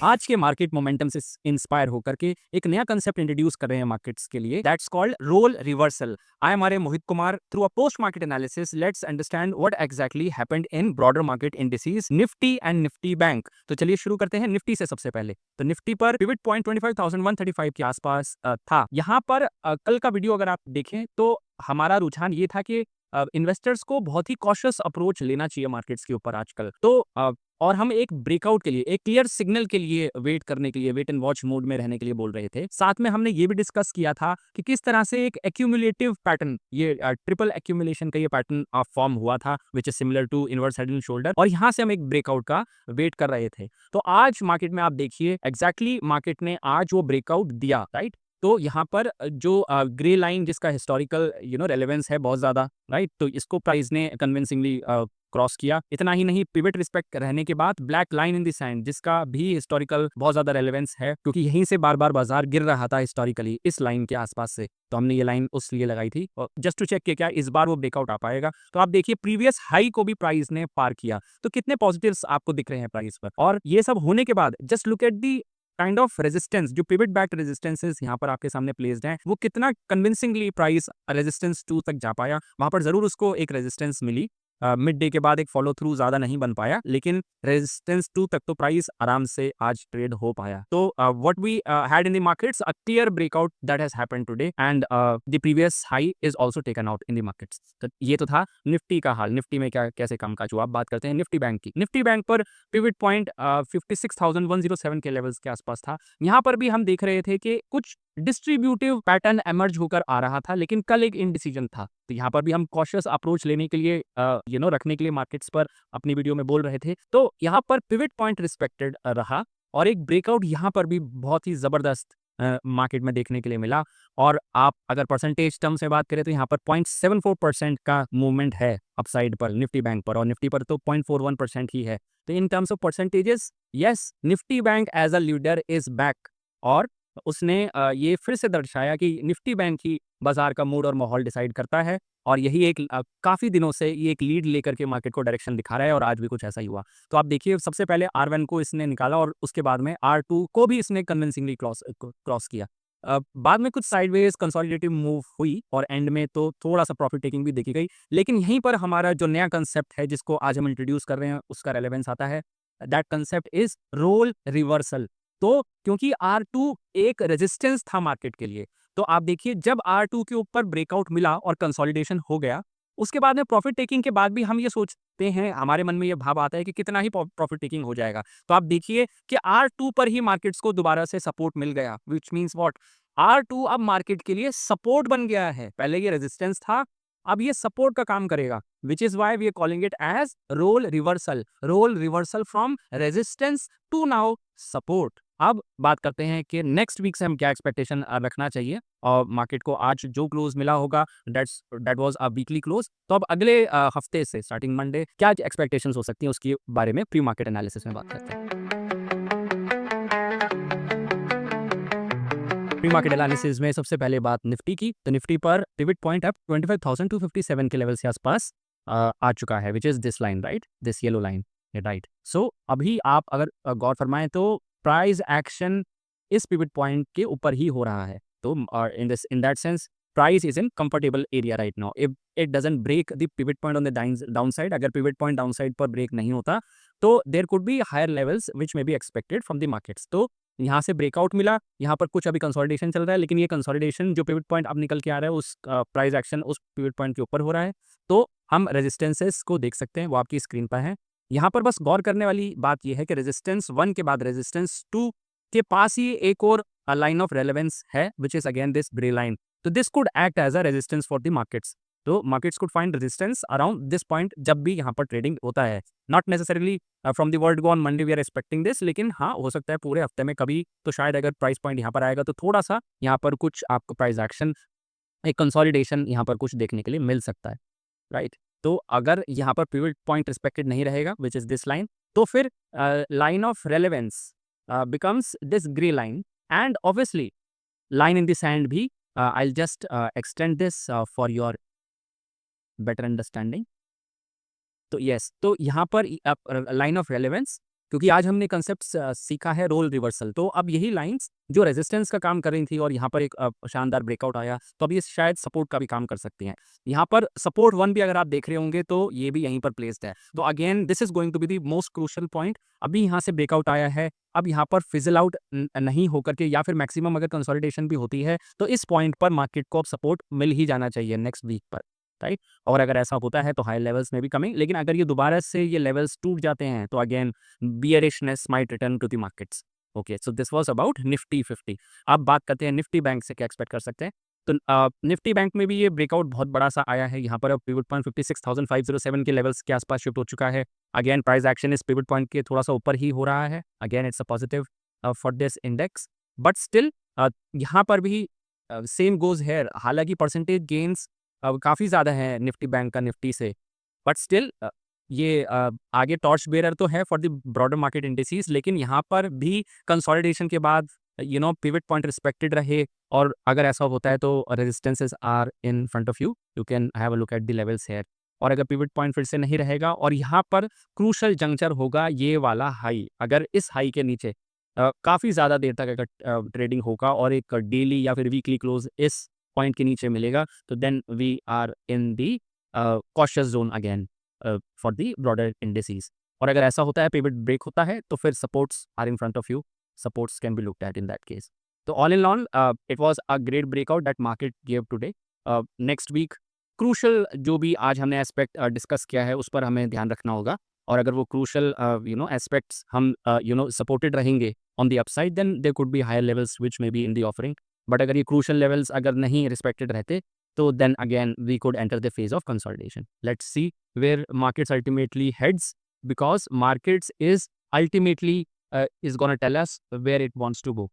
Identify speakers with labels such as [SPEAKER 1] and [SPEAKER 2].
[SPEAKER 1] आज के market momentum से इंस्पायर होकर के एक नया कंसेप्ट इंट्रोड्यूस कर रहे हैं मार्केट्स के लिए, that's called role reversal. I am R Mohit Kumar. Through a post market analysis let's understand what exactly happened in broader market indices Nifty and Nifty bank. तो चलिए शुरू करते हैं निफ्टी से। सबसे पहले तो निफ्टी पर पिवट पॉइंट 25,135 के आसपास था। यहाँ पर कल का वीडियो अगर आप देखें तो हमारा रुझान ये था कि इन्वेस्टर्स को बहुत ही कॉशियस अप्रोच लेना चाहिए मार्केट्स के ऊपर आजकल। तो और हम एक ब्रेकआउट के लिए, एक क्लियर सिग्नल के लिए वेट करने के लिए, वेट एंड वॉच मोड में रहने के लिए बोल रहे थे। साथ में हमने ये भी डिस्कस किया था कि किस तरह से एक एक्यूमुलेटिव पैटर्न, ये ट्रिपल एक्यूमुलेशन का ये पैटर्न फॉर्म हुआ था, which is similar to inverse head and shoulder, और यहाँ से हम एक ब्रेकआउट का वेट कर रहे थे। तो आज मार्केट में आप देखिए एग्जैक्टली मार्केट ने आज वो ब्रेकआउट दिया, राइट। तो यहाँ पर जो ग्रे लाइन जिसका हिस्टोरिकल रेलेवेंस है बहुत ज्यादा, राइट, तो इसको प्राइस ने कन्विंसिंगली क्रॉस किया। इतना ही नहीं, पिवट रिस्पेक्ट रहने के बाद black line in the sand जिसका भी हिस्टोरिकल बहुत ज्यादा रेलेवेंस है, क्योंकि यहीं से बार बार बाजार गिर रहा था हिस्टोरिकली इस लाइन के आसपास से। तो हमने ये लाइन उस लिए लगाई थी और जस्ट टू चेक कि क्या इस बार वो ब्रेकआउट आ पाएगा। तो आप देखिए प्रीवियस हाई को भी प्राइस ने पार किया। तो कितने पॉजिटिव्स आपको दिख रहे हैं प्राइस पर। और ये सब होने के बाद just look at the kind of resistance, जो पिवट बैक रेजिस्टेंसेस यहाँ पर आपके सामने प्लेस्ड हैं, वो कितना कन्विंसिंगली प्राइस रेजिस्टेंस 2 तक जा पाया। वहां पर जरूर उसको एक रेजिस्टेंस मिली, मिड डे के बाद एक फॉलो थ्रू ज्यादा नहीं बन पाया, लेकिन रेजिस्टेंस 2 तक तो प्राइस आराम से आज ट्रेड हो पाया। तो what we had in the markets, a clear breakout that has happened today and the previous high is also taken out in the markets. तो ये तो था निफ्टी का हाल। निफ्टी में क्या कैसे कामकाज हुआ, आप बात करते हैं निफ्टी बैंक की। निफ्टी बैंक पर पिवट पॉइंट 56,107 के लेवल्स के आसपास था। यहाँ पर भी हम देख रहे थे कि कुछ डिस्ट्रीब्यूटिव पैटर्न एमर्ज होकर आ रहा था, लेकिन कल एक इनडिसीजन था। तो यहाँ पर भी हम कॉशियस अप्रोच लेने के लिए रखने के लिए मार्केट्स पर अपनी वीडियो में बोल रहे थे। तो यहाँ पर पिवट पॉइंट रिस्पेक्टेड रहा और एक ब्रेकआउट यहाँ पर भी बहुत ही जबरदस्त मार्केट में देखने के लिए मिला। और आप अगर परसेंटेज टर्म से बात करें तो यहाँ पर 0.74% का मूवमेंट है अपसाइड पर निफ्टी बैंक पर, और निफ्टी पर तो 0.41% ही है। तो in terms of percentages, yes, Nifty bank as a leader is back. और उसने ये फिर से दर्शाया कि निफ्टी बैंक ही बाजार का मूड और माहौल डिसाइड करता है, और यही एक काफी दिनों से ये एक लीड लेकर के मार्केट को डायरेक्शन दिखा रहा है, और आज भी कुछ ऐसा ही हुआ। तो आप देखिए सबसे पहले R1 को इसने निकाला और उसके बाद में R2 को भी इसने कन्विंसिंगली क्रॉस किया। बाद में कुछ साइडवेज कंसोलिडेटिव मूव हुई और एंड में तो थोड़ा सा प्रॉफिट टेकिंग भी देखी गई। लेकिन यहीं पर हमारा जो नया कंसेप्ट है जिसको आज हम इंट्रोड्यूस कर रहे हैं उसका रेलेवेंस आता है। That concept is role reversal. तो क्योंकि R2 एक रेजिस्टेंस था मार्केट के लिए, तो आप देखिए जब R2 के ऊपर ब्रेकआउट मिला और कंसोलिडेशन हो गया, उसके बाद में प्रॉफिट टेकिंग के बाद भी हम ये सोचते हैं, हमारे मन में ये भाव आता है कि कितना ही प्रॉफिट टेकिंग हो जाएगा। तो आप देखिए कि R2 पर ही मार्केट्स को दोबारा से सपोर्ट मिल गया, व्हिच मींस व्हाट, R2 अब मार्केट के लिए सपोर्ट बन गया है। पहले ये रेजिस्टेंस था, अब ये सपोर्ट का काम करेगा, which is why we are calling it as role reversal from resistance to now support। अब बात करते हैं कि नेक्स्ट वीक से हम क्या एक्सपेक्टेशन रखना चाहिए, और मार्केट को आज जो क्लोज मिला होगा that was a weekly close. तो अब अगले हफ्ते से स्टार्टिंग मंडे क्या एक्सपेक्टेशंस हो सकती हैं उसके बारे में प्री मार्केट एनालिसिस में बात करते हैं। प्री मार्केट एनालिसिस में सबसे पहले बात निफ्टी की। तो निफ्टी पर पिवट पॉइंट अब 25,257 के लेवल से आसपास आ चुका है, which is this line, right, this yellow line, right. So अभी आप अगर गौर फरमाएं तो प्राइस एक्शन इस पिवट पॉइंट के ऊपर ही हो रहा है। तो in that sense price is in comfortable area right now. If it doesn't break the pivot point on the downside, अगर पिवट पॉइंट डाउन साइड पर ब्रेक नहीं होता तो there could be higher levels which may be expected from the markets. तो यहाँ से breakout मिला, यहाँ पर कुछ अभी कंसोलिडेशन चल रहा है, लेकिन ये कंसोलिडेशन जो पिवट पॉइंट अब निकल के आ रहा है उस प्राइस एक्शन उस पिवट पॉइंट के ऊपर हो रहा है। तो हम रेजिस्टेंसेस को देख सकते हैं, वो आपकी स्क्रीन पर है। यहाँ पर बस गौर करने वाली बात यह है कि रेजिस्टेंस 1 के बाद रेजिस्टेंस 2 के पास ही एक और लाइन ऑफ रेलेवेंस है, which is again this grey line. तो this could act as a resistance for the markets. तो markets could find resistance around this point जब भी यहाँ पर ट्रेडिंग होता है। Not necessarily from the word go on Monday we are expecting this, लेकिन हाँ हो सकता है पूरे हफ्ते में कभी तो शायद अगर प्राइस पॉइंट यहाँ पर आएगा तो थोड़ा सा यहाँ पर कुछ आपको प्राइस एक्शन, एक कंसोलिडेशन यहाँ पर कुछ देखने के लिए मिल सकता है, राइट। तो अगर यहाँ पर पिवट पॉइंट रिस्पेक्टेड नहीं रहेगा, विच इज दिस लाइन, तो फिर line of relevance becomes this grey line, and obviously line in the sand भी। I will just extend this for your better understanding. तो यस, तो यहाँ पर लाइन ऑफ रेलेवेंस क्योंकि आज हमने कंसेप्ट सीखा है रोल रिवर्सल। तो अब यही लाइंस जो रेजिस्टेंस का काम कर रही थी और यहाँ पर एक शानदार ब्रेकआउट आया, तो अब ये शायद सपोर्ट का भी काम कर सकती हैं। यहाँ पर सपोर्ट 1 भी अगर आप देख रहे होंगे तो ये भी यहीं पर प्लेस्ड है। तो again this is going to be the most crucial point. अभी यहाँ से ब्रेकआउट आया है, अब यहाँ पर फिजल आउट नहीं होकर के या फिर मैक्सिमम अगर कंसोलिडेशन भी होती है तो इस पॉइंट पर मार्केट को अब सपोर्ट मिल ही जाना चाहिए नेक्स्ट वीक पर, राइट। और अगर ऐसा होता है तो हाई लेवल्स में भी कमिंग, लेकिन अगर ये दोबारा से ये लेवल्स टूट जाते हैं तो again bearishness might return to the markets. Okay, so this was about Nifty 50। अब बात करते हैं निफ्टी बैंक से क्या एक्सपेक्ट कर सकते हैं। तो निफ्टी बैंक में भी ये ब्रेकआउट बहुत बड़ा सा आया है। यहाँ पर अब पिवट पॉइंट 56,507 के लेवल्स के आसपास शिफ्ट हो चुका है। अगेन प्राइस एक्शन इस पिवट पॉइंट के थोड़ा सा ऊपर ही हो रहा है। Again it's a positive for this index, but still यहाँ पर भी सेम गोज हेयर। हालांकि परसेंटेज गेन्स काफ़ी ज़्यादा है निफ्टी बैंक का निफ्टी से, बट स्टिल ये आगे टॉर्च बेयरर तो है for the broader market indices, लेकिन यहाँ पर भी कंसोलिडेशन के बाद पिवट पॉइंट रिस्पेक्टेड रहे, और अगर ऐसा होता है तो resistances are in front of you, you can have a look at the levels here. और अगर पिवट पॉइंट फिर से नहीं रहेगा और यहाँ पर क्रूशल जंक्चर होगा ये वाला हाई, अगर इस हाई के नीचे काफ़ी ज़्यादा देर तक अगर ट्रेडिंग होगा और एक डेली या फिर वीकली क्लोज इस पॉइंट के नीचे मिलेगा, तो then we are in the cautious zone again for the broader indices. और अगर ऐसा होता है, पिवट ब्रेक होता है, तो फिर supports are in front of you, supports can be looked at in that case. तो all in all it was a great breakout that market give today. Next week crucial जो भी आज हमने aspect discuss किया है उस पर हमें ध्यान रखना होगा, और अगर वो क्रूशल एस्पेक्ट्स हम सपोर्टेड रहेंगे on the upside, then there could be higher levels which may be in the offering. But अगर ये क्रूशल लेवल्स अगर नहीं रिस्पेक्टेड रहते, तो then again we could enter the phase of consolidation. Let's see where markets ultimately heads, because markets is ultimately is going to tell us where it wants to go.